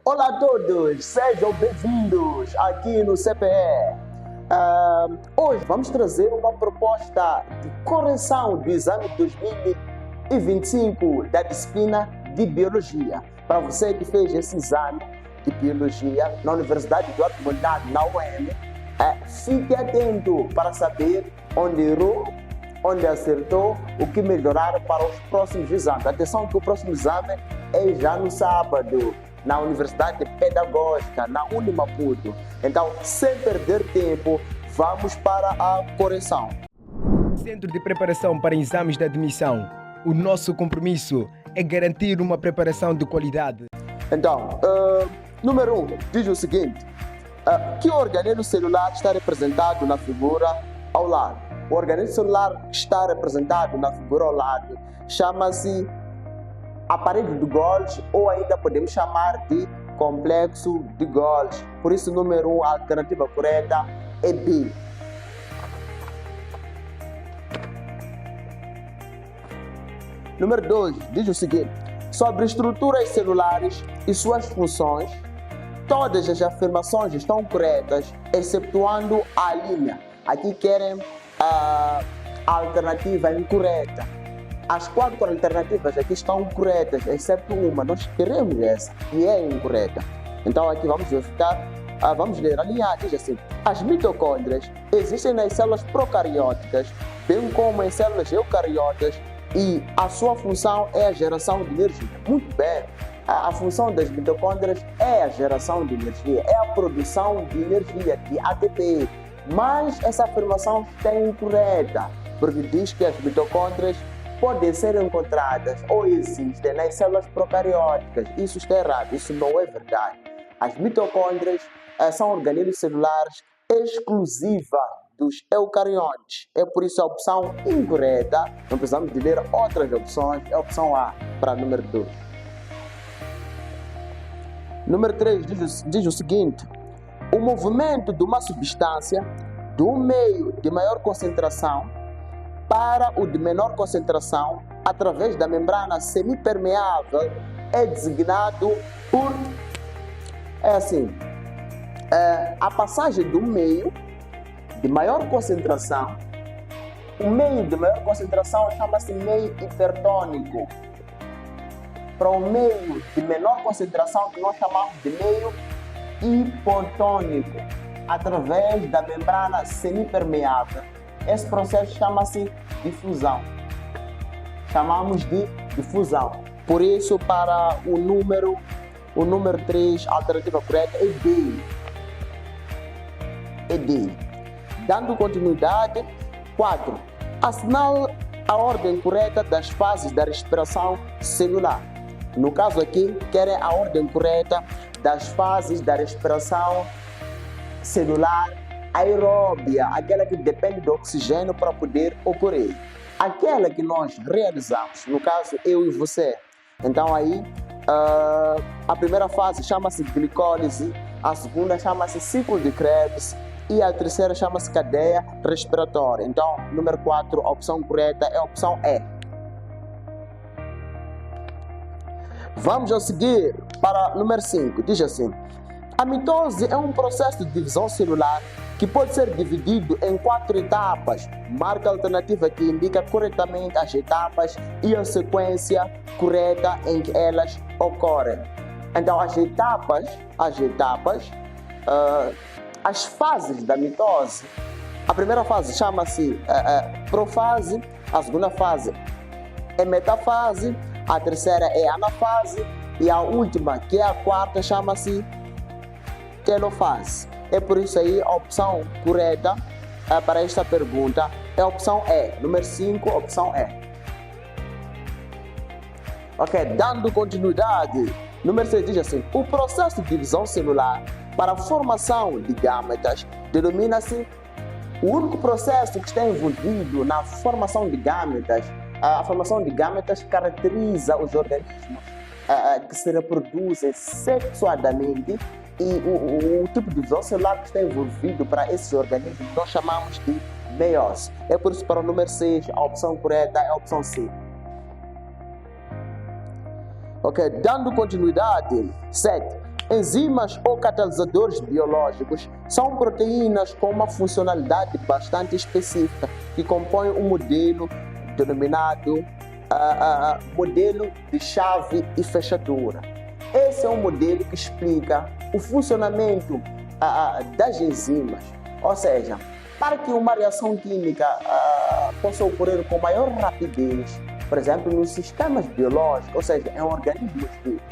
Olá a todos, sejam bem-vindos aqui no CPE. Hoje vamos trazer uma proposta de correção do exame 2025 da disciplina de Biologia. Para você que fez esse exame de Biologia na Universidade Eduardo Mondlane, na UEM, fique atento para saber onde errou, onde acertou, o que melhorar para os próximos exames. Atenção que o próximo exame é já no sábado, na Universidade Pedagógica, na Unimaputo. Então, sem perder tempo, vamos para a correção. Centro de Preparação para Exames de Admissão. O nosso compromisso é garantir uma preparação de qualidade. Então, número 1, diz o seguinte: que organismo celular está representado na figura ao lado? O organismo celular que está representado na figura ao lado chama-se aparelho de Golgi, ou ainda podemos chamar de complexo de Golgi. Por isso, número 1, a alternativa correta é B. Número 2, diz o seguinte: sobre estruturas celulares e suas funções, todas as afirmações estão corretas, excetuando a linha. Aqui querem a alternativa incorreta. As 4 alternativas aqui estão corretas, exceto uma. Nós queremos essa, que é incorreta. Então aqui vamos verificar, vamos ler a linha. Diz assim: as mitocôndrias existem nas células procarióticas, bem como em células eucariotas, e a sua função é a geração de energia. Muito bem, a função das mitocôndrias é a geração de energia, é a produção de energia, de ATP. Mas essa afirmação está incorreta, porque diz que as mitocôndrias podem ser encontradas ou existem nas células procarióticas. Isso está errado, isso não é verdade. As mitocôndrias são organismos celulares exclusivos dos eucariontes. É por isso a opção incorreta. Não precisamos de ler outras opções. É a opção A para número 2. Número 3 diz o seguinte: o movimento de uma substância do meio de maior concentração para o de menor concentração através da membrana semipermeável é designado por a passagem do meio de maior concentração. O meio de maior concentração chama-se meio hipertônico. Para o meio de menor concentração, que nós chamamos de meio hipotônico, através da membrana semipermeável. Esse processo chama-se difusão. Chamamos de difusão. Por isso, para o número 3, a alternativa correta é D. É D. Dando continuidade, 4. Assinale a ordem correta das fases da respiração celular. No caso aqui, querem a ordem correta das fases da respiração celular aeróbia, aquela que depende do oxigênio para poder ocorrer. Aquela que nós realizamos, no caso eu e você. Então aí, a primeira fase chama-se glicólise, a segunda chama-se ciclo de Krebs e a terceira chama-se cadeia respiratória. Então, número 4, a opção correta é a opção E. Vamos a seguir para número 5. Diz assim: a mitose é um processo de divisão celular que pode ser dividido em 4 etapas. Marca a alternativa que indica corretamente as etapas e a sequência correta em que elas ocorrem. Então, as fases da mitose. A primeira fase chama-se profase, a segunda fase é metafase, a terceira é anafase e a última, que é a quarta, chama-se telofase. É por isso aí a opção correta para esta pergunta é a opção E. Número 5, opção E. Ok, dando continuidade. Número 6 diz assim: o processo de divisão celular para a formação de gametas denomina-se. O único processo que está envolvido na formação de gametas, a formação de gametas caracteriza os organismos que se reproduzem sexuadamente. E o tipo de divisão celular que está envolvido para esses organismos nós chamamos de meiose. É por isso, para o número 6, a opção correta é a opção C. Ok, dando continuidade. 7. Enzimas ou catalisadores biológicos são proteínas com uma funcionalidade bastante específica que compõem um modelo denominado modelo de chave e fechadura. Esse é um modelo que explica o funcionamento das enzimas, ou seja, para que uma reação química possa ocorrer com maior rapidez, por exemplo, nos sistemas biológicos, ou seja, em organismos vivos,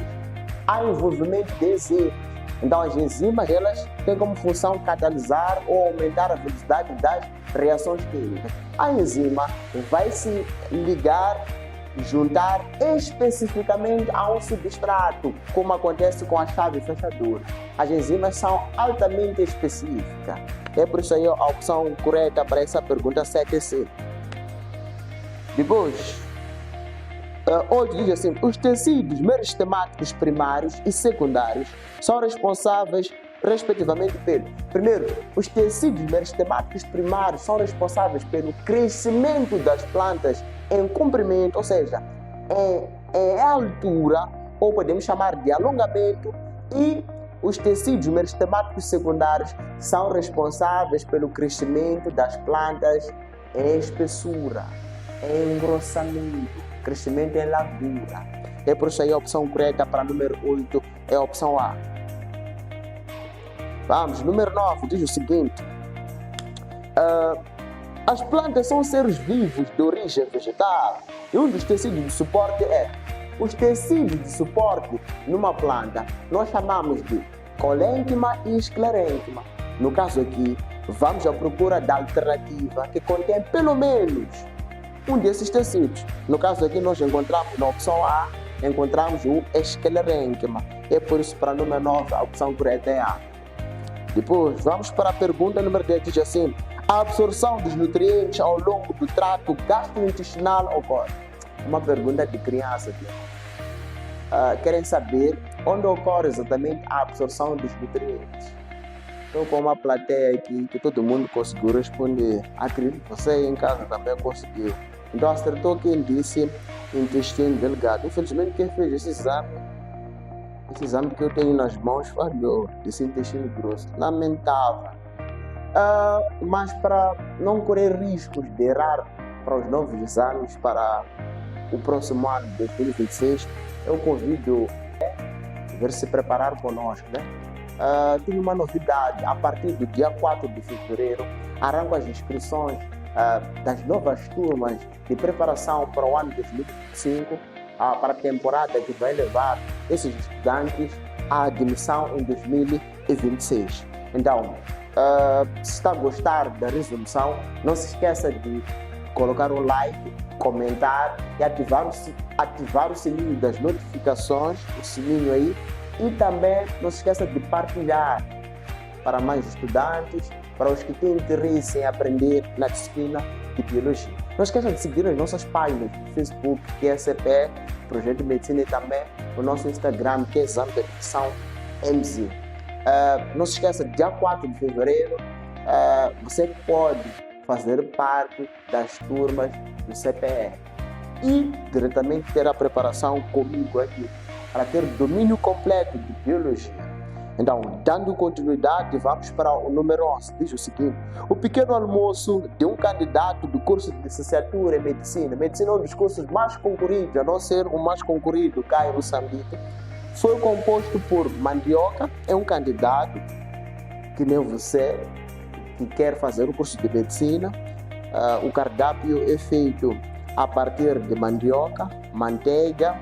há envolvimento de enzimas. Então, as enzimas elas têm como função catalisar ou aumentar a velocidade das reações químicas. A enzima vai se ligar, juntar especificamente a um substrato, como acontece com a chave fechadura. As enzimas são altamente específicas. É por isso aí a opção correta para essa pergunta 7 é C. Depois, hoje diz assim: os tecidos meristemáticos primários e secundários são responsáveis respectivamente pelo... Primeiro, os tecidos meristemáticos primários são responsáveis pelo crescimento das plantas em comprimento, ou seja, em altura, ou podemos chamar de alongamento, e os tecidos meristemáticos secundários são responsáveis pelo crescimento das plantas em espessura, em engrossamento, crescimento em largura. É por isso aí a opção correta para número 8 é a opção A. Vamos, número 9 diz o seguinte: as plantas são seres vivos de origem vegetal e um dos tecidos de suporte é... Os tecidos de suporte numa planta nós chamamos de colênquima e esclerênquima. No caso aqui, vamos à procura da alternativa que contém pelo menos um desses tecidos. No caso aqui, nós encontramos na opção A, encontramos o esclerênquima. É por isso, para número 9, a opção correta é A. Depois, vamos para a pergunta número 10, diz assim: a absorção dos nutrientes ao longo do trato gastrointestinal ocorre. Uma pergunta de criança aqui. Querem saber onde ocorre exatamente a absorção dos nutrientes. Estou com uma plateia aqui que todo mundo conseguiu responder. Acredito que você em casa também conseguiu. Então acertou quem disse intestino delgado. Infelizmente quem fez esse exame que eu tenho nas mãos falhou, desse intestino grosso. Lamentável. Mas para não correr riscos de errar para os novos exames para o próximo ano de 2026, eu convido a ver se preparar conosco, né? Tenho uma novidade: a partir do dia 4 de fevereiro arrancam as inscrições das novas turmas de preparação para o ano de 2025, para a temporada que vai levar esses estudantes à admissão em 2026. Então, se está a gostar da resolução, não se esqueça de colocar um like, comentar e ativar o sininho das notificações, o sininho aí, e também não se esqueça de partilhar para mais estudantes, para os que têm interesse em aprender na disciplina de Biologia. Não se esqueça de seguir as nossas páginas no Facebook, que é CPE, Projeto de Medicina, e também o nosso Instagram, que é Exame de Admissão MZ. Não se esqueça, dia 4 de fevereiro, você pode fazer parte das turmas do CPE e diretamente ter a preparação comigo aqui, para ter domínio completo de Biologia. Então, dando continuidade, vamos para o número 11. Diz o seguinte: o pequeno almoço de um candidato do curso de licenciatura em Medicina. Medicina é um dos cursos mais concorridos, a não ser o mais concorrido cá em Moçambique. Foi composto por mandioca, é um candidato que nem você, que quer fazer o curso de Medicina. O cardápio é feito a partir de mandioca, manteiga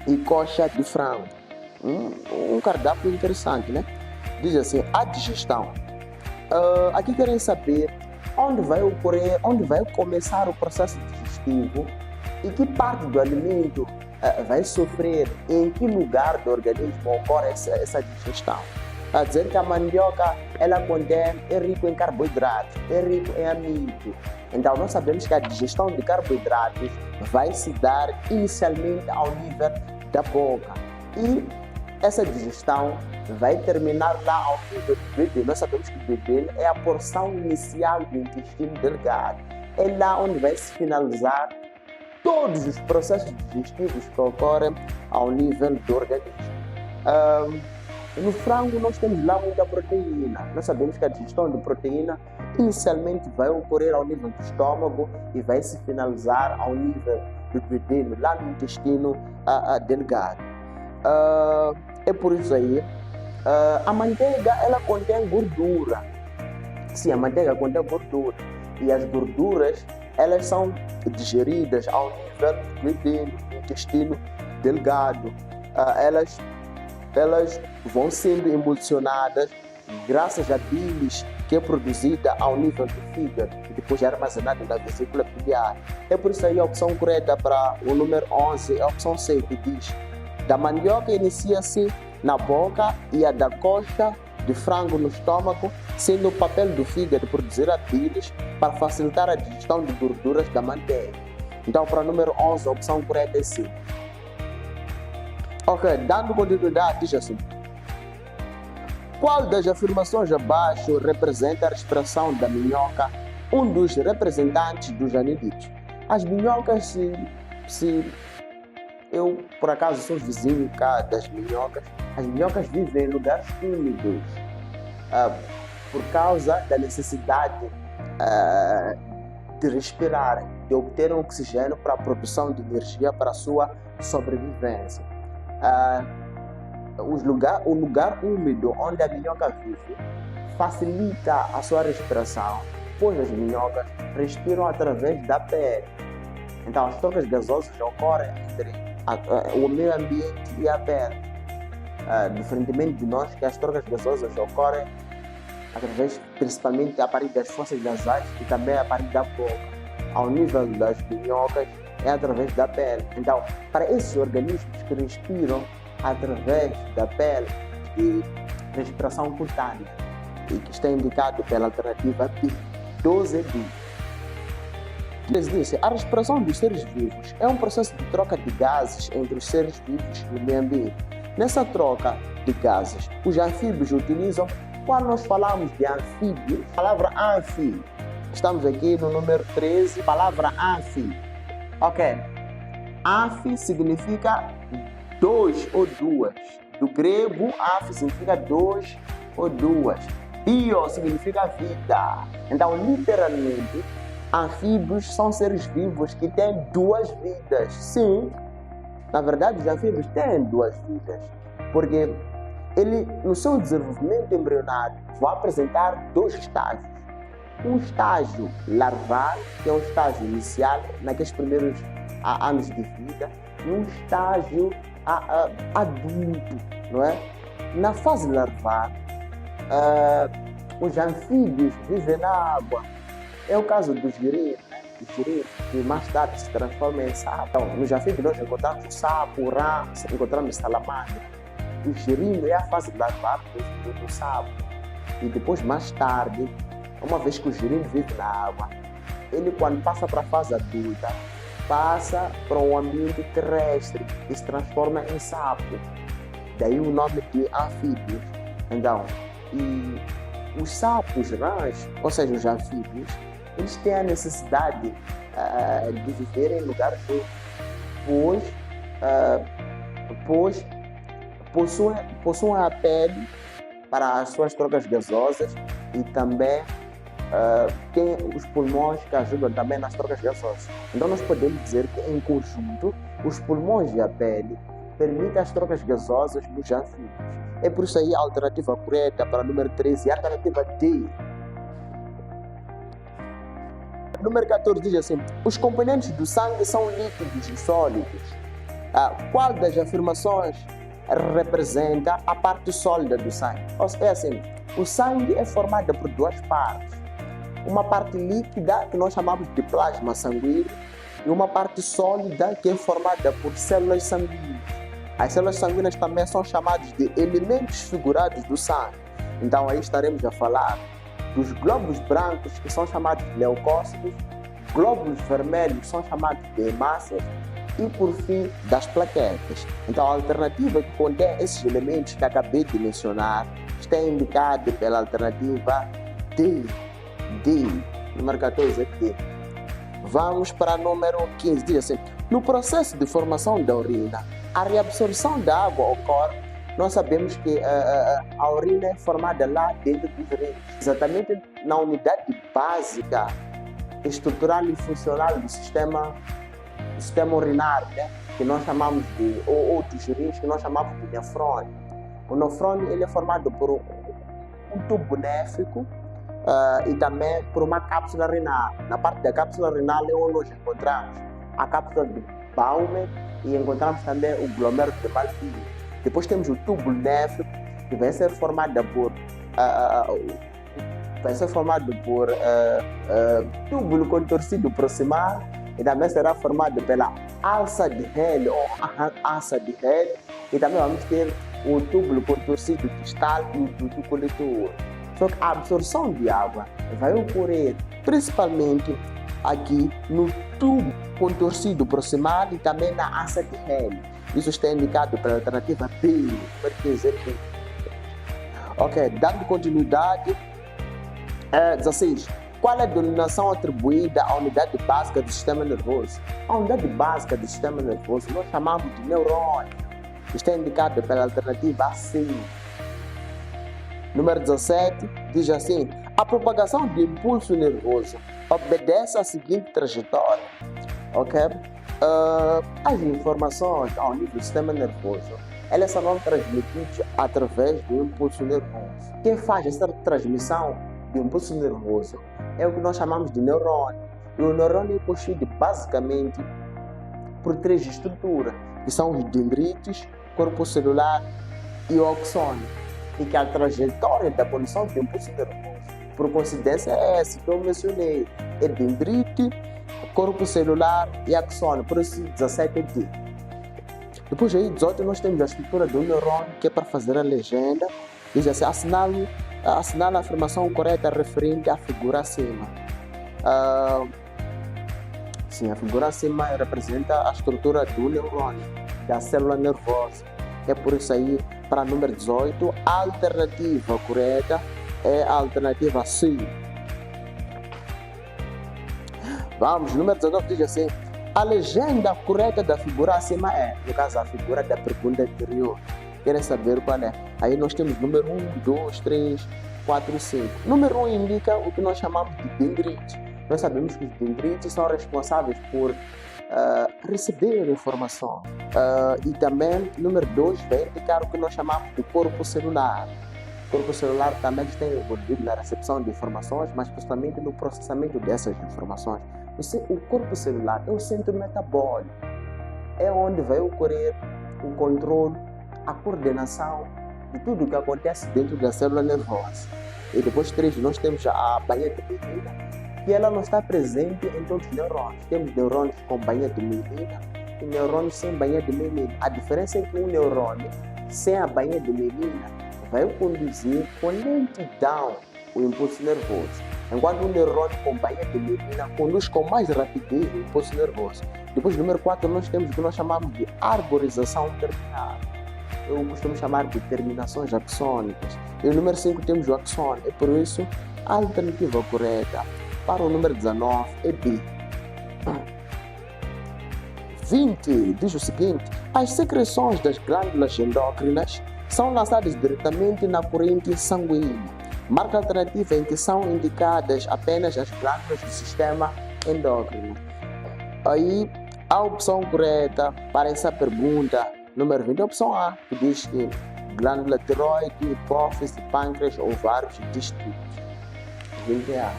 e coxa de frango. Um cardápio interessante, né? Diz assim: a digestão. Aqui querem saber onde vai começar o processo digestivo e que parte do alimento vai sofrer, em que lugar do organismo ocorre essa digestão. Está a dizer que a mandioca é rico em carboidratos, é rico em amido. Então nós sabemos que a digestão de carboidratos vai se dar inicialmente ao nível da boca. E essa digestão vai terminar lá ao nível do bebê. Nós sabemos que o bebê é a porção inicial do intestino delgado. É lá onde vai se finalizar todos os processos digestivos que ocorrem ao nível do organismo. No frango nós temos lá muita proteína. Nós sabemos que a digestão de proteína inicialmente vai ocorrer ao nível do estômago e vai se finalizar ao nível do duodeno, lá no intestino delgado. É por isso aí, a manteiga ela contém gordura. Sim, a manteiga contém gordura. E as gorduras elas são digeridas ao nível do duodeno, do intestino delgado. Elas vão sendo emulsionadas graças à bilis que é produzida ao nível do fígado e depois é armazenada na vesícula biliar. É por isso aí a opção correta para o número 11 é a opção C, que diz: da mandioca inicia-se na boca e a da costa de frango no estômago, sendo o papel do fígado produzir a bilis para facilitar a digestão de gorduras da manteiga. Então, para o número 11, a opção correta é C. Ok, dando continuidade, diz assim: qual das afirmações abaixo representa a respiração da minhoca, um dos representantes dos anelídeos? As minhocas, se eu por acaso sou vizinho cá das minhocas, as minhocas vivem em lugares úmidos por causa da necessidade de respirar, de obter um oxigênio para a produção de energia para a sua sobrevivência. O lugar úmido onde a minhoca vive facilita a sua respiração, pois as minhocas respiram através da pele. Então, as trocas gasosas ocorrem entre o meio ambiente e a pele. Diferentemente de nós, que as trocas gasosas ocorrem através, principalmente, a partir das fossas nasais e também a partir da boca. Ao nível das minhocas, é através da pele. Então, para esses organismos que respiram através da pele de respiração cutânea e que está indicado pela alternativa B, 12B. Diz, a respiração dos seres vivos é um processo de troca de gases entre os seres vivos e o meio ambiente. Nessa troca de gases, os anfíbios utilizam, quando nós falamos de anfíbio, a palavra anfí. Estamos aqui no número 13, palavra anfí. Ok. Anfí significa dois ou duas. Do grego, anfí significa dois ou duas. Bio significa vida. Então, literalmente, anfíbios são seres vivos que têm duas vidas. Sim, na verdade, os anfíbios têm duas vidas, porque ele, no seu desenvolvimento embrionário, vai apresentar dois estágios. Um estágio larval, que é um estágio inicial, naqueles primeiros anos de vida, e um estágio adulto, não é? Na fase larval, os anfíbios vivem na água. É o caso dos girinos, né? Os girinos, que mais tarde se transformam em sapo. Então, nos anfíbios nós encontramos o sapo, o rã, encontramos salamandra. O girino é a fase larval do sapo. E depois, mais tarde, uma vez que o girino vive na água, ele, quando passa para a fase adulta, passa para um ambiente terrestre e se transforma em sapo. Daí o nome de anfíbios. Então, e os sapos, rãs, ou seja, os anfíbios, eles têm a necessidade de viver em lugares pois possuem a pele para as suas trocas gasosas e também tem os pulmões que ajudam também nas trocas gasosas. Então nós podemos dizer que, em conjunto, os pulmões e a pele permitem as trocas gasosas dos anfíbios. É por isso aí a alternativa correta para o número 13 é a alternativa D. Número 14 diz assim: os componentes do sangue são líquidos e sólidos. Qual das afirmações representa a parte sólida do sangue? É assim, o sangue é formado por duas partes. Uma parte líquida, que nós chamamos de plasma sanguíneo, e uma parte sólida, que é formada por células sanguíneas. As células sanguíneas também são chamadas de elementos figurados do sangue. Então aí estaremos a falar dos glóbulos brancos, que são chamados de leucócitos, glóbulos vermelhos são chamados de hemácias, e por fim das plaquetas. Então a alternativa que contém esses elementos que acabei de mencionar está indicada pela alternativa D. Número 14 é D. Vamos para o número 15, diz assim: no processo de formação da urina, a reabsorção da água ocorre nós sabemos que a urina é formada lá dentro dos rins, exatamente na unidade básica estrutural e funcional do sistema urinário, né? Que nós chamamos de, ou outros rins que nós chamamos de nefrônio. O nefrônio ele é formado por um tubo néfrico e também por uma cápsula renal. Na parte da cápsula renal é onde nós encontramos a cápsula de Bowman e encontramos também o glomérolo de Malpighi. Depois temos o tubo néfrico, que vai ser formado por túbulo contorcido proximal e também será formado pela alça de Hale ou asa de Hale, e também vamos ter o túbulo contorcido distal e o duto coletor. Só que a absorção de água vai ocorrer principalmente aqui no tubo contorcido proximal e também na asa de Hale. Isso está indicado pela alternativa B, B. Ok, dando continuidade. 16. Qual é a denominação atribuída à unidade básica do sistema nervoso? A unidade básica do sistema nervoso nós chamamos de neurônio. Está indicado pela alternativa C. Número 17 diz assim: a propagação do impulso nervoso obedece à seguinte trajetória. Ok? As informações ao nível do sistema nervoso, elas são transmitidas através do impulso nervoso. Quem faz essa transmissão do impulso nervoso é o que nós chamamos de neurônio. E o neurônio é constituído basicamente por 3 estruturas, que são os dendritos, corpo celular e o axônio. E que a trajetória da condução do impulso nervoso, por coincidência, é essa que eu mencionei: é dendrite, corpo celular e axônio. Por isso 17 é D. Depois aí 18 nós temos a estrutura do neurônio, que é para fazer a legenda. Diz assim: assinale a afirmação correta referente à figura acima. Sim, a figura acima representa a estrutura do neurônio, da célula nervosa. É por isso aí, para número 18, a alternativa correta é a alternativa C. Vamos, número 19 diz assim: a legenda correta da figura acima é, no caso, a figura da pergunta anterior. Querem saber qual é? Aí nós temos número 1, 2, 3, 4 e 5. Número 1 indica o que nós chamamos de dendrite. Nós sabemos que os dendrites são responsáveis por receber informação. E também, número 2 vai indicar o que nós chamamos de corpo celular. O corpo celular também está envolvido na recepção de informações, mas principalmente no processamento dessas informações. O corpo celular é o centro metabólico. É onde vai ocorrer o controle, a coordenação de tudo o que acontece dentro da célula nervosa. E depois 3, nós temos a baía de mielina, que ela não está presente em todos os neurônios. Temos neurônios com baía de mielina e neurônios sem baía de mielina. A diferença é que um neurônio sem a baía de mielina vai conduzir com lentidão o impulso nervoso, enquanto um neurônio com baía de mielina conduz com mais rapidez o impulso nervoso. Depois, número 4, nós temos o que nós chamamos de arborização terminal. Eu costumo chamar de terminações axônicas. E o número 5 temos o axônio. E por isso, a alternativa correta para o número 19 é B. 20 diz o seguinte: as secreções das glândulas endócrinas são lançadas diretamente na corrente sanguínea. Marca alternativa em que são indicadas apenas as glândulas do sistema endócrino. Aí, a opção correta para essa pergunta, número 20, é a opção A, que diz que glândula tiroide, hipófise, pâncreas, ovários e testículos. 20A.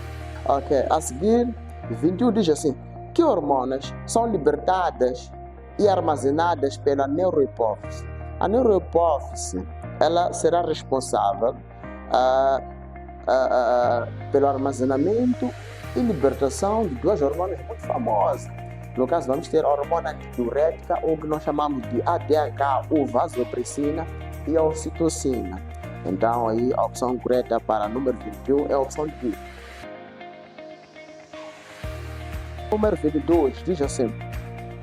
Ok, a seguir, 21 diz assim: que hormonas são libertadas e armazenadas pela neurohipófise? A neurohipófise, ela será responsável pelo armazenamento e libertação de 2 hormonas muito famosas. No caso, vamos ter a hormona antidiurética, ou que nós chamamos de ADH, ou vasopressina, e a ocitocina. Então, aí, a opção correta para número 21 é a opção D. Número 22 diz assim: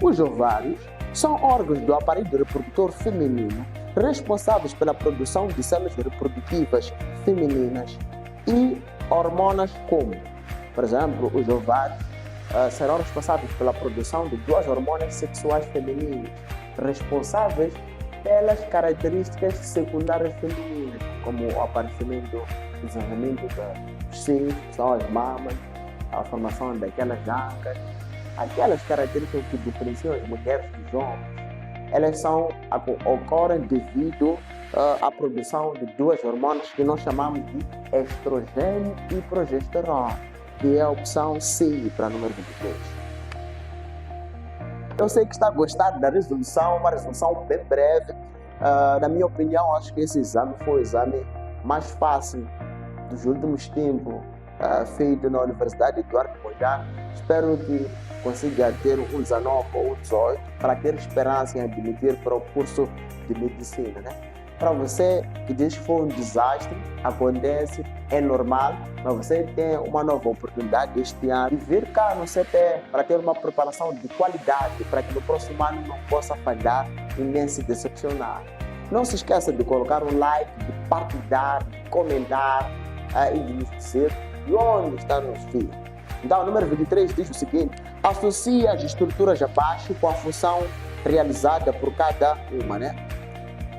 os ovários são órgãos do aparelho reprodutor feminino responsáveis pela produção de células reprodutivas femininas e hormonas como, por exemplo, os ovários serão responsáveis pela produção de 2 hormonas sexuais femininas, responsáveis pelas características secundárias femininas, como o aparecimento, o desenvolvimento dos seios, que são as mamas, a formação daquelas ancas, aquelas características que diferenciam as mulheres dos homens. Elas ocorrem devido à produção de duas hormonas que nós chamamos de estrogênio e progesterona, que é a opção C para o número 23. Eu sei que está a gostar da resolução, uma resolução bem breve. Na minha opinião, acho que esse exame foi o exame mais fácil dos últimos tempos, feito na Universidade Eduardo Mondlane. Espero que consiga ter um 19 ou 18 para ter esperança em admitir para o curso de medicina, né? Para você que diz que foi um desastre, acontece, é normal, mas você tem uma nova oportunidade este ano de vir cá no CPE para ter uma preparação de qualidade, para que no próximo ano não possa falhar e nem se decepcionar. Não se esqueça de colocar um like, de partilhar, de comentar e de nos dizer de onde está nos filhos. Então, o número 23 diz o seguinte: associa as estruturas abaixo com a função realizada por cada uma, né?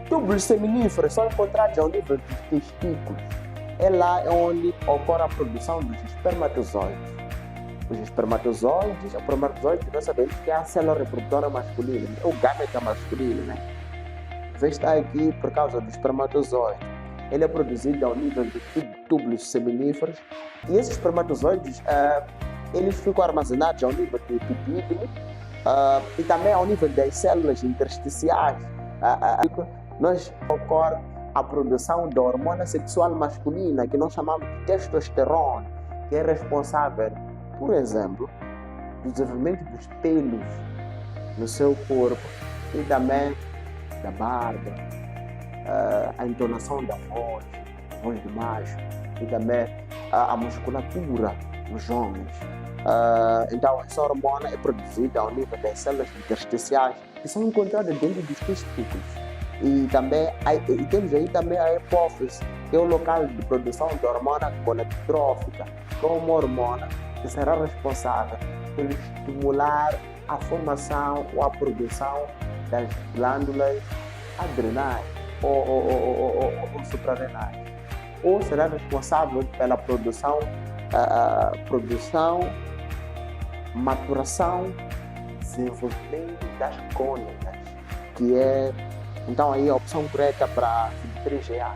Túbulos seminíferos são encontrados ao nível dos testículos. É lá onde ocorre a produção dos espermatozoides. Os espermatozoides, nós sabemos que é a célula reprodutora masculina, o gâmeta masculino, né? Está aqui por causa do espermatozoide. Ele é produzido ao nível de túbulos seminíferos e esses espermatozoides eles ficam armazenados ao nível do epidídimo e também ao nível das células intersticiais. Nós ocorre a produção da hormona sexual masculina, que nós chamamos de testosterona, que é responsável, por exemplo, do desenvolvimento dos pelos no seu corpo e também da barba, a entonação da voz do macho e também a musculatura nos homens. Então, essa hormona é produzida ao nível das células intersticiais que são encontradas dentro dos testículos. E também temos aí também a hipófise, que é o local de produção da hormona gonadotrófica, que é uma hormona que será responsável por estimular a formação ou a produção das glândulas adrenais ou suprarrenais, ou será responsável pela produção, maturação, desenvolvimento das cônicas, que é então aí a opção correta para 23A.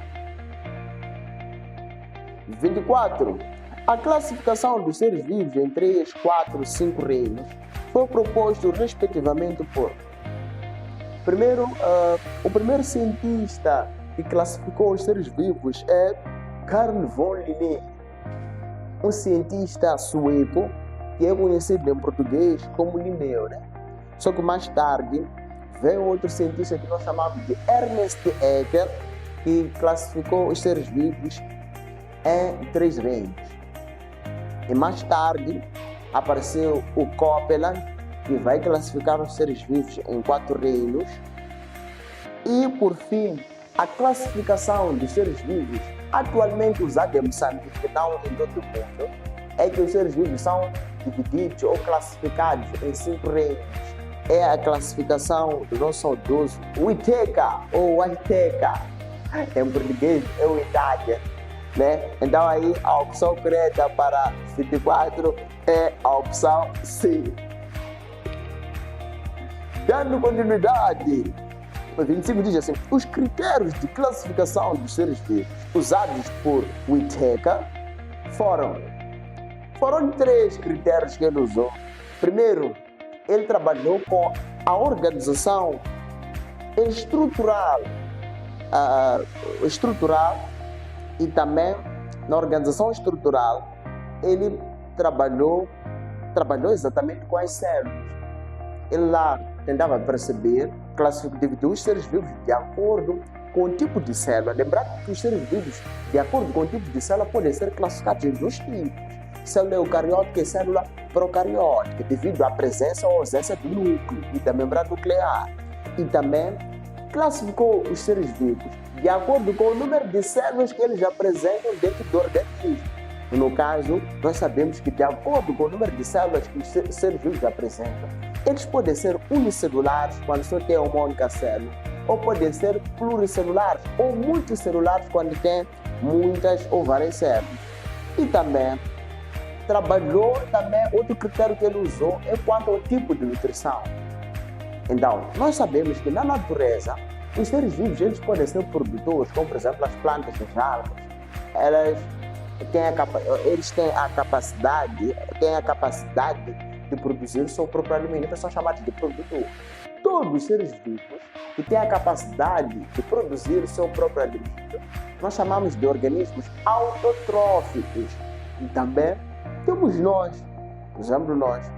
24. A classificação dos seres vivos em 3, 4, 5 reinos foi proposto respectivamente por o primeiro cientista que classificou os seres vivos é Carl von Linné, um cientista sueco que é conhecido em português como Linneu, né? Só que mais tarde veio outro cientista que nós chamamos de Ernst Haeckel, que classificou os seres vivos em 3 reinos. E mais tarde apareceu o Copeland, que vai classificar os seres vivos em 4 reinos. E, por fim, a classificação dos seres vivos, atualmente usada em Moçambique, não em todo o mundo, é que os seres vivos são divididos ou classificados em 5 reinos. É a classificação do nosso saudoso Whittaker ou Whittaker, em português é o Itália, né? Então aí a opção correta para 24 é a opção C. Dando continuidade, o 25 diz assim: os critérios de classificação dos seres vivos usados por Whittaker foram 3 critérios que ele usou. Primeiro, ele trabalhou com a organização estrutural e também na organização estrutural ele trabalhou exatamente com as células. Ele lá tentava perceber, dividir os seres vivos de acordo com o tipo de célula. Lembrar que os seres vivos, de acordo com o tipo de célula, podem ser classificados em 2 tipos: célula eucariótica e célula procariótica, devido à presença ou ausência do núcleo e da membrana nuclear. E também classificou os seres vivos de acordo com o número de células que eles apresentam dentro do organismo. No caso, nós sabemos que de acordo com o número de células que os seres vivos apresentam, eles podem ser unicelulares quando só tem uma única célula, ou podem ser pluricelulares ou multicelulares quando tem muitas ou várias células. E também trabalhou outro critério que ele usou é quanto ao tipo de nutrição. Então, nós sabemos que na natureza os seres vivos eles podem ser produtores, como por exemplo as plantas e as algas. Eles têm a capacidade de produzir o seu próprio alimento, que são chamados de produtores. Todos os seres vivos que têm a capacidade de produzir o seu próprio alimento, nós chamamos de organismos autotróficos. E também temos nós, por exemplo, nós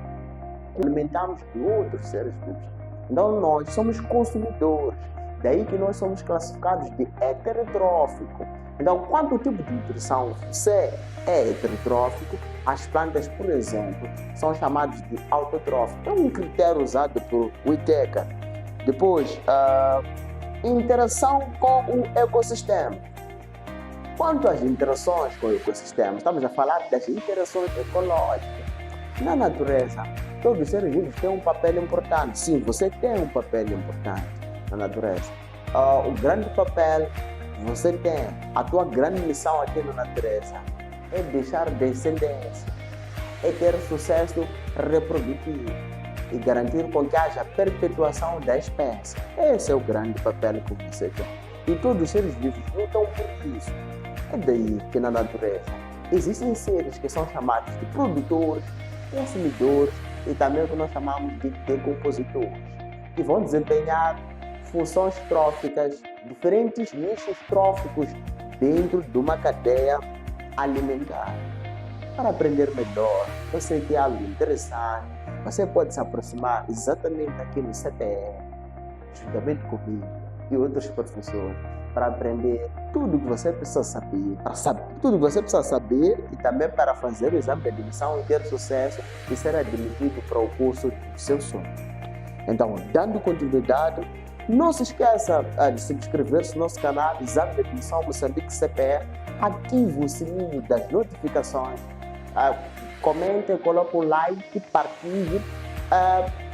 alimentamos de outros seres vivos. Então nós somos consumidores, daí que nós somos classificados de heterotrófico. Então, quanto ao tipo de nutrição você é heterotrófico, as plantas, por exemplo, são chamadas de autotróficas. É um critério usado por Whittaker. Depois, interação com o ecossistema. Quanto às interações com o ecossistema, estamos a falar das interações ecológicas. Na natureza, todos os seres vivos têm um papel importante. Sim, você tem um papel importante na natureza. O grande papel você tem, a tua grande missão aqui na natureza é deixar descendência, é ter sucesso reprodutivo e garantir com que haja perpetuação da espécie. Esse é o grande papel que você tem. E todos os seres vivos lutam por isso. É daí que na natureza existem seres que são chamados de produtores, consumidores e também o que nós chamamos de decompositores, que vão desempenhar funções tróficas, diferentes nichos tróficos dentro de uma cadeia alimentar. Para aprender melhor, você tem algo interessante, você pode se aproximar exatamente aqui no CPE, juntamente comigo e outros professores, para aprender tudo que você precisa saber, e também para fazer o exame de admissão e ter sucesso e ser admitido para o curso do seu sonho. Então, dando continuidade, não se esqueça de se inscrever-se no nosso canal Exame de Admissão Moçambique CPE, ative o sininho das notificações, comente, coloque um like, partilhe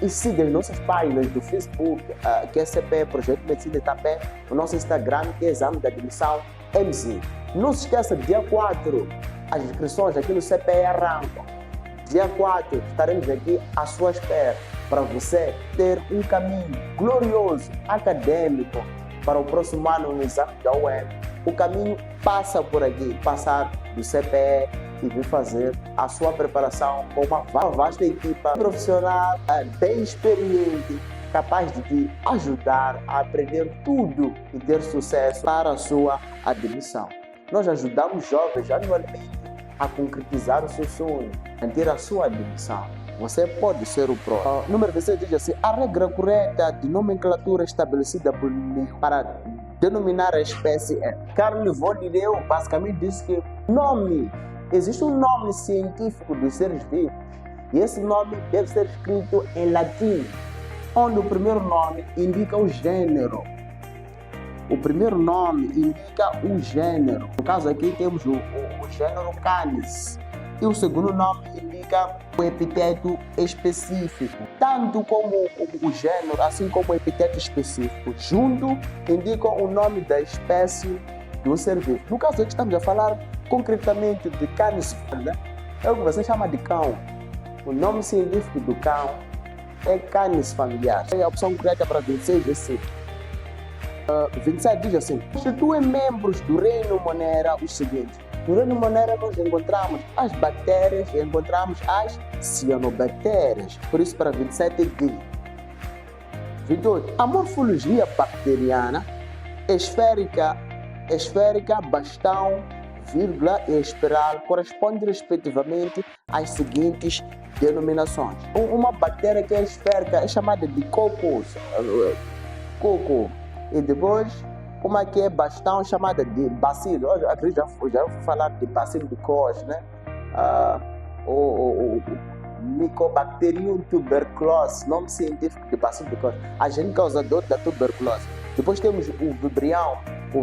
e siga as nossas páginas do Facebook, que é CPE Projeto Medicina e também o nosso Instagram, que é Exame de Admissão MC. Não se esqueça, dia 4, as inscrições aqui no CPE arrancam. Dia 4, estaremos aqui à sua espera para você ter um caminho glorioso, acadêmico, para o próximo ano no exame da UEM. O caminho passa por aqui, passar do CPE e vir fazer a sua preparação com uma vasta equipa profissional, bem experiente, capaz de te ajudar a aprender tudo e ter sucesso para a sua admissão. Nós ajudamos jovens anualmente a concretizar o seu sonho, a ter a sua admissão. Você pode ser o próximo. Número 26 diz assim: a regra correta de nomenclatura estabelecida por Linneu para denominar a espécie é. Carl von Linneu basicamente disse que existe um nome científico dos seres vivos e esse nome deve ser escrito em latim, onde o primeiro nome indica o gênero. O primeiro nome indica o gênero. No caso aqui temos o gênero Canis. E o segundo nome indica o epiteto específico. Tanto como o gênero, assim como o epiteto específico, junto indicam o nome da espécie do ser vivo. No caso aqui estamos a falar concretamente de Canis, né? É o que você chama de cão. O nome científico do cão é Canis familiar. A opção correta para 26 é C. 27 diz assim: constituem membros do reino Monera os seguintes. No reino Monera nós encontramos as bactérias e encontramos as cianobactérias. Por isso para 27 é D. 28. A morfologia bacteriana esférica, bastão, vírgula e espiral corresponde respectivamente às seguintes denominações. Uma bactéria que é esférica é chamada de coco. E depois, uma que é bastão, chamada de bacilo. Eu acredito já vou falar de bacilo de Koch, né? O Mycobacterium tuberculose, nome científico de bacilo de Koch, agente causador da tuberculose. Depois temos o vibrião. O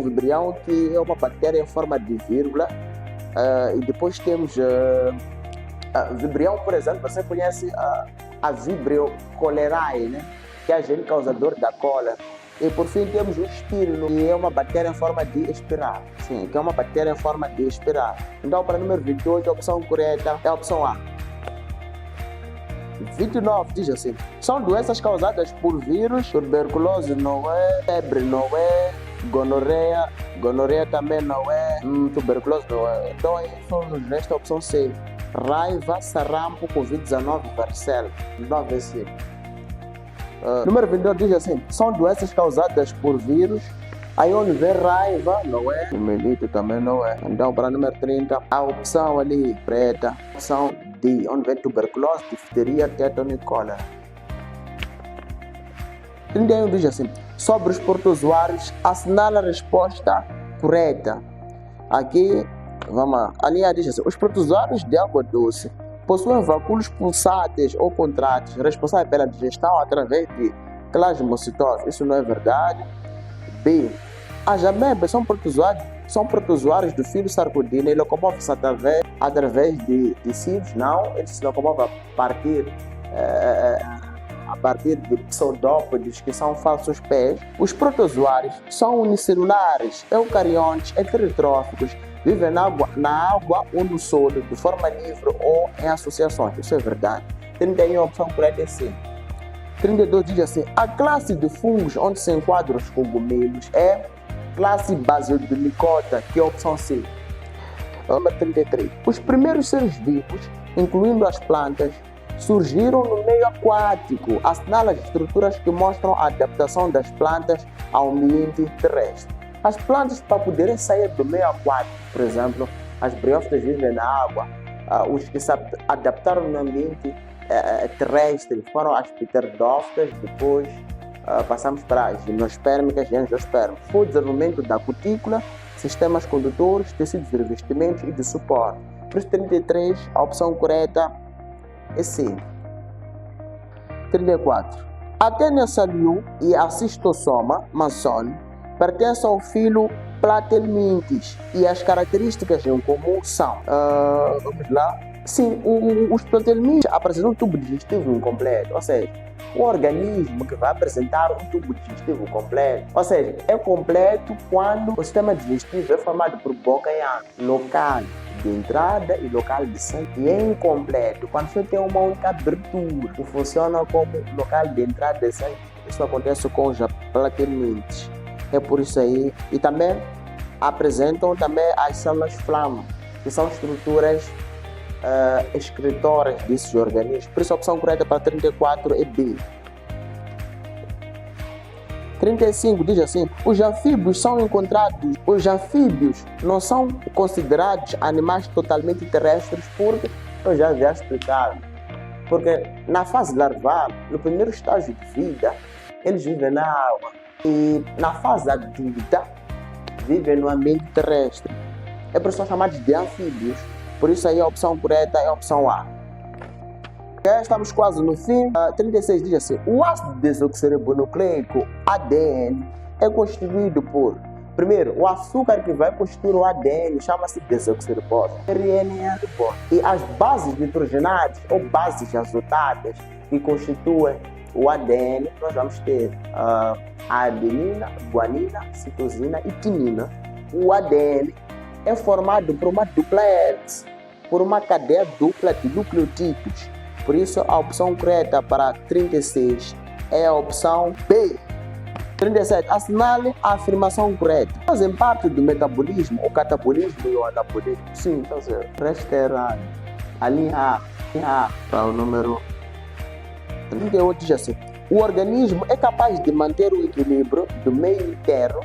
vibrião que é uma bactéria em forma de vírgula. E depois temos vibrião, por exemplo, você conhece a Vibrio cholerae, né? que é agente causador da cólera. E por fim temos o espirilo, que é uma bactéria em forma de espiral. Sim, que é uma bactéria em forma de espiral. Então, para o número 28, a opção correta é a opção A. 29 diz assim: são doenças causadas por vírus, tuberculose não é, febre não é, gonorreia também não é, tuberculose não é. Então aí nos resta a opção C: raiva, sarampo, Covid-19, varicela. Não é esse. Número 22 diz assim: são doenças causadas por vírus. Aí onde vem raiva, não é? O melito também não é. Então, para o número 30, a opção ali preta, opção D, onde vem tuberculose, difteria, tétano e cólera. 31 diz assim: sobre os protozoários, assinala a resposta correta. Aqui, vamos lá. A linha diz assim: os protozoários de água doce possuem vacúolos pulsáteis ou contráteis, responsáveis pela digestão através de plasmocitose. Isso não é verdade. B. As amebas são protozoários do filo sarcodina e locomovem-se através de tecidos. Não, eles se locomovem a partir de pseudópodes, que são falsos pés. Os protozoários são unicelulares, eucariontes, heterotróficos, vivem na água ou no solo, de forma livre ou em associações. Isso é verdade. 31, a opção correta é C. 32 diz assim: a classe de fungos onde se enquadram os cogumelos é classe Basidiomycota, que é a opção C. Número 33. Os primeiros seres vivos, incluindo as plantas, surgiram no meio aquático. Assinala as estruturas que mostram a adaptação das plantas ao ambiente terrestre. As plantas, para poderem sair do meio aquático, por exemplo, as briófitas vivem na água. Os que se adaptaram no ambiente terrestre foram as pteridófitas, depois passamos para as gimnospermicas e angiospermas. Foi o desenvolvimento da cutícula, sistemas condutores, tecidos de revestimento e de suporte. Para os 33, a opção correta é C. 34. A Taenia saliu e a Schistosoma mansoni pertencem ao filo Platelminthis e as características em comum são, vamos lá. Sim, os Platelminthis apresentam um tubo digestivo incompleto, ou seja, o organismo que vai apresentar um tubo digestivo completo, ou seja, é completo quando o sistema digestivo é formado por boca e ano, local de entrada e local de saída, e é incompleto quando você tem uma única abertura que funciona como local de entrada e saída. Isso acontece com os Platelminthis. É por isso aí. E também apresentam também as células flama, que são estruturas excretoras desses organismos. Por isso a opção correta para 34 é B. 35 diz assim: os anfíbios não são considerados animais totalmente terrestres, porque eu já havia explicado. Porque na fase larval, no primeiro estágio de vida, eles vivem na água. E na fase adulta, vivem no ambiente terrestre. É por isso que são chamados de anfíbios. Por isso aí a opção correta é a opção A. Já estamos quase no fim. 36 diz assim: o ácido desoxirribonucleico ADN é constituído por, primeiro, o açúcar que vai constituir o ADN chama-se desoxirribose, RNA ribose, e as bases nitrogenadas ou bases azotadas que constituem o ADN, nós vamos ter a adenina, guanina, citosina e timina. O ADN é formado por uma dupla hélice, por uma cadeia dupla de nucleotídeos. Por isso, a opção correta para 36 é a opção B. 37. Assinale a afirmação correta. Fazem parte do metabolismo, o catabolismo e o anabolismo. Sim, está certo. Resta errado. A linha A para o número 38 diz assim: o organismo é capaz de manter o equilíbrio do meio interno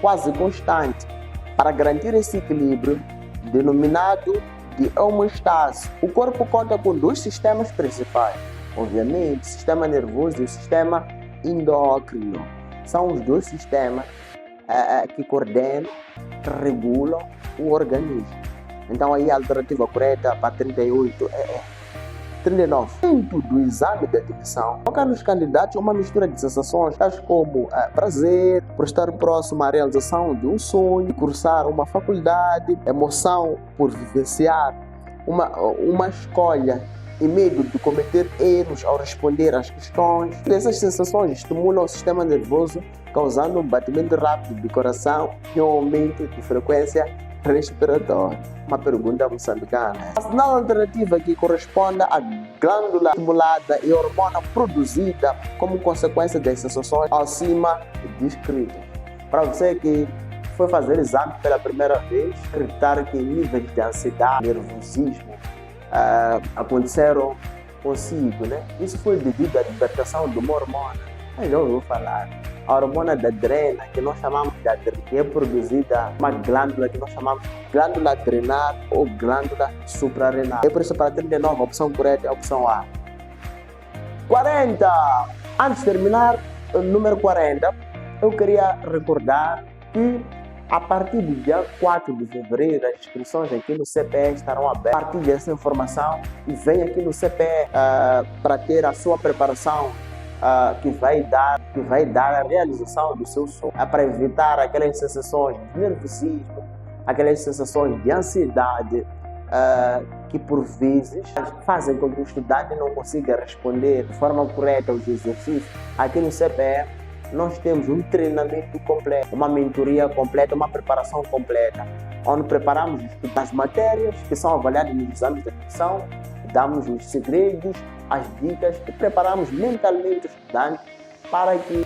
quase constante. Para garantir esse equilíbrio, denominado de homeostase, o corpo conta com dois sistemas principais. Obviamente, o sistema nervoso e o sistema endócrino. São os dois sistemas que coordenam, que regulam o organismo. Então aí a alternativa correta para 38 é 39. Dentro do exame de admissão, coloca nos candidatos uma mistura de sensações, tais como prazer, por estar próximo à realização de um sonho, cursar uma faculdade, emoção por vivenciar uma escolha e medo de cometer erros ao responder às questões. Essas sensações estimulam o sistema nervoso, causando um batimento rápido do coração e um aumento de frequência respiratória. Uma pergunta moçambicana. A sinal alternativa que corresponde à glândula estimulada e a hormona produzida como consequência das sensações acima descritas. Para você que foi fazer exame pela primeira vez, acreditar que níveis de ansiedade, nervosismo aconteceram consigo, né? Isso foi devido à libertação de uma hormona. Eu já ouviu falar. A hormona da adrena, que nós chamamos de adrena, que é produzida uma glândula que nós chamamos de glândula adrenal ou glândula suprarrenal. É por isso, para 39, a opção correta é a opção A. 40. Antes de terminar, o número 40, eu queria recordar que a partir do dia 4 de fevereiro, as inscrições aqui no CPE estarão abertas. A partir dessa informação, vem aqui no CPE para ter a sua preparação que vai dar a realização do seu sonho, para evitar aquelas sensações de nervosismo, aquelas sensações de ansiedade que por vezes fazem com que o estudante não consiga responder de forma correta aos exercícios. Aqui no CPE nós temos um treinamento completo, uma mentoria completa, uma preparação completa, onde preparamos as matérias que são avaliadas nos exames de admissão, damos os segredos, as dicas e preparamos mentalmente o estudante para que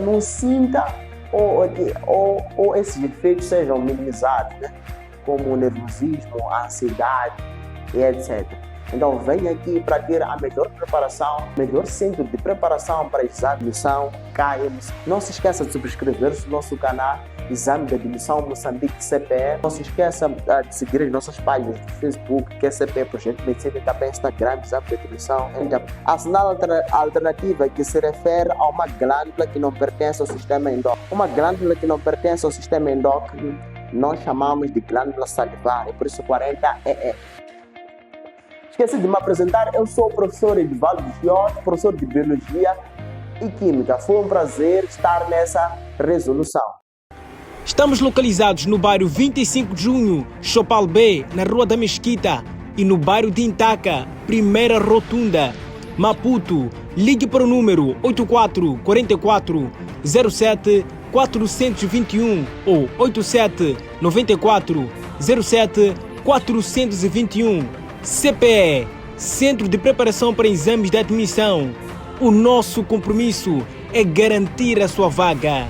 não sinta ou esses efeitos sejam minimizados, né? Como o nervosismo, a ansiedade e etc. Então vem aqui para ter a melhor preparação, melhor centro de preparação para exame de admissão, CAEMS. Não se esqueça de subscrever-se no nosso canal Exame de Admissão Moçambique CPE. Não se esqueça de seguir as nossas páginas do Facebook, que é CPE Projeto Medicina, e também Instagram, Exame de Admissão. Então, a sinal alternativa que se refere a uma glândula que não pertence ao sistema endócrino. Uma glândula que não pertence ao sistema endócrino, nós chamamos de glândula salivar, e por isso 40 é. Esqueci de me apresentar, eu sou o professor Edivaldo Giotto, professor de Biologia e Química. Foi um prazer estar nessa resolução. Estamos localizados no bairro 25 de Junho, Chopal B, na Rua da Mesquita, e no bairro de Intaca, Primeira Rotunda, Maputo. Ligue para o número 84 44 07 421 ou 87 94 07 421. CPE, Centro de Preparação para Exames de Admissão. O nosso compromisso é garantir a sua vaga.